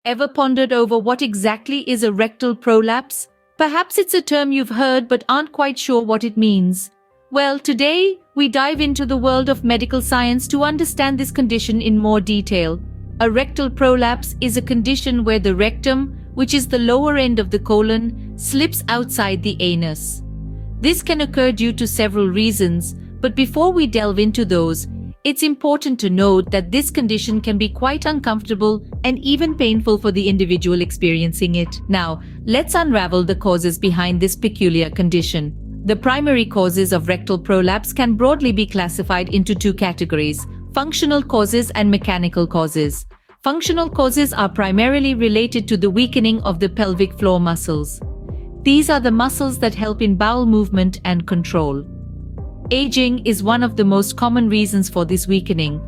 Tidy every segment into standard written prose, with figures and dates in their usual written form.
Ever pondered over what exactly is a rectal prolapse? Perhaps it's a term you've heard but aren't quite sure what it means. Well, today, we dive into the world of medical science to understand this condition in more detail. A rectal prolapse is a condition where the rectum, which is the lower end of the colon, slips outside the anus. This can occur due to several reasons, but before we delve into those, it's important to note that this condition can be quite uncomfortable and even painful for the individual experiencing it. Now, let's unravel the causes behind this peculiar condition. The primary causes of rectal prolapse can broadly be classified into two categories: functional causes and mechanical causes. Functional causes are primarily related to the weakening of the pelvic floor muscles. These are the muscles that help in bowel movement and control. Aging is one of the most common reasons for this weakening.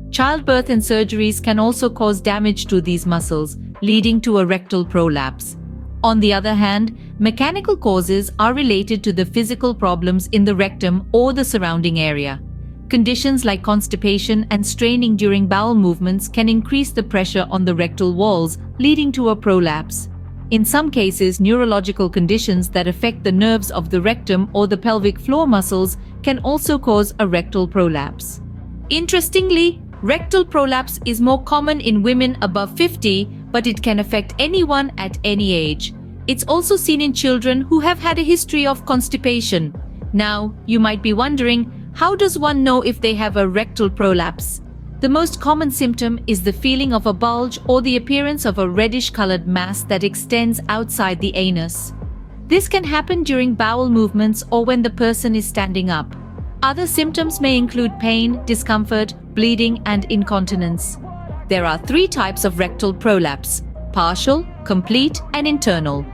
Childbirth and surgeries can also cause damage to these muscles, leading to a rectal prolapse. On the other hand, mechanical causes are related to the physical problems in the rectum or the surrounding area. Conditions like constipation and straining during bowel movements can increase the pressure on the rectal walls, leading to a prolapse. In some cases, neurological conditions that affect the nerves of the rectum or the pelvic floor muscles can also cause a rectal prolapse. Interestingly, rectal prolapse is more common in women above 50, but it can affect anyone at any age. It's also seen in children who have had a history of constipation. Now, you might be wondering, how does one know if they have a rectal prolapse? The most common symptom is the feeling of a bulge or the appearance of a reddish-colored mass that extends outside the anus. This can happen during bowel movements or when the person is standing up. Other symptoms may include pain, discomfort, bleeding, and incontinence. There are three types of rectal prolapse: partial, complete, and internal.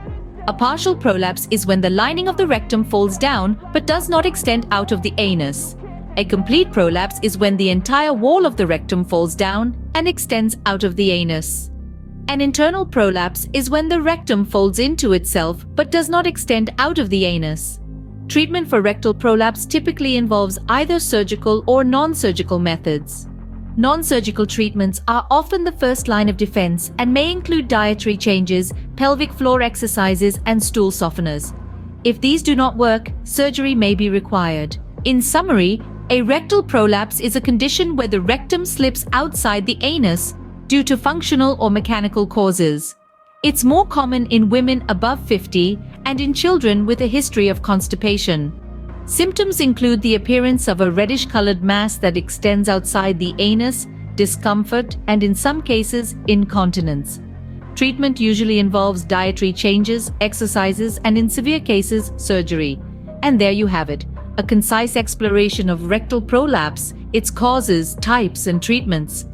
A partial prolapse is when the lining of the rectum falls down but does not extend out of the anus. A complete prolapse is when the entire wall of the rectum falls down and extends out of the anus. An internal prolapse is when the rectum folds into itself but does not extend out of the anus. Treatment for rectal prolapse typically involves either surgical or non-surgical methods. Non-surgical treatments are often the first line of defense and may include dietary changes, pelvic floor exercises, and stool softeners. If these do not work, surgery may be required. In summary, a rectal prolapse is a condition where the rectum slips outside the anus due to functional or mechanical causes. It's more common in women above 50 and in children with a history of constipation. Symptoms include the appearance of a reddish-colored mass that extends outside the anus, discomfort, and in some cases, incontinence. Treatment usually involves dietary changes, exercises, and in severe cases, surgery. And there you have it, a concise exploration of rectal prolapse, its causes, types, and treatments.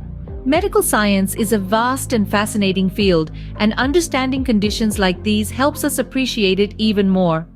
Medical science is a vast and fascinating field, and understanding conditions like these helps us appreciate it even more.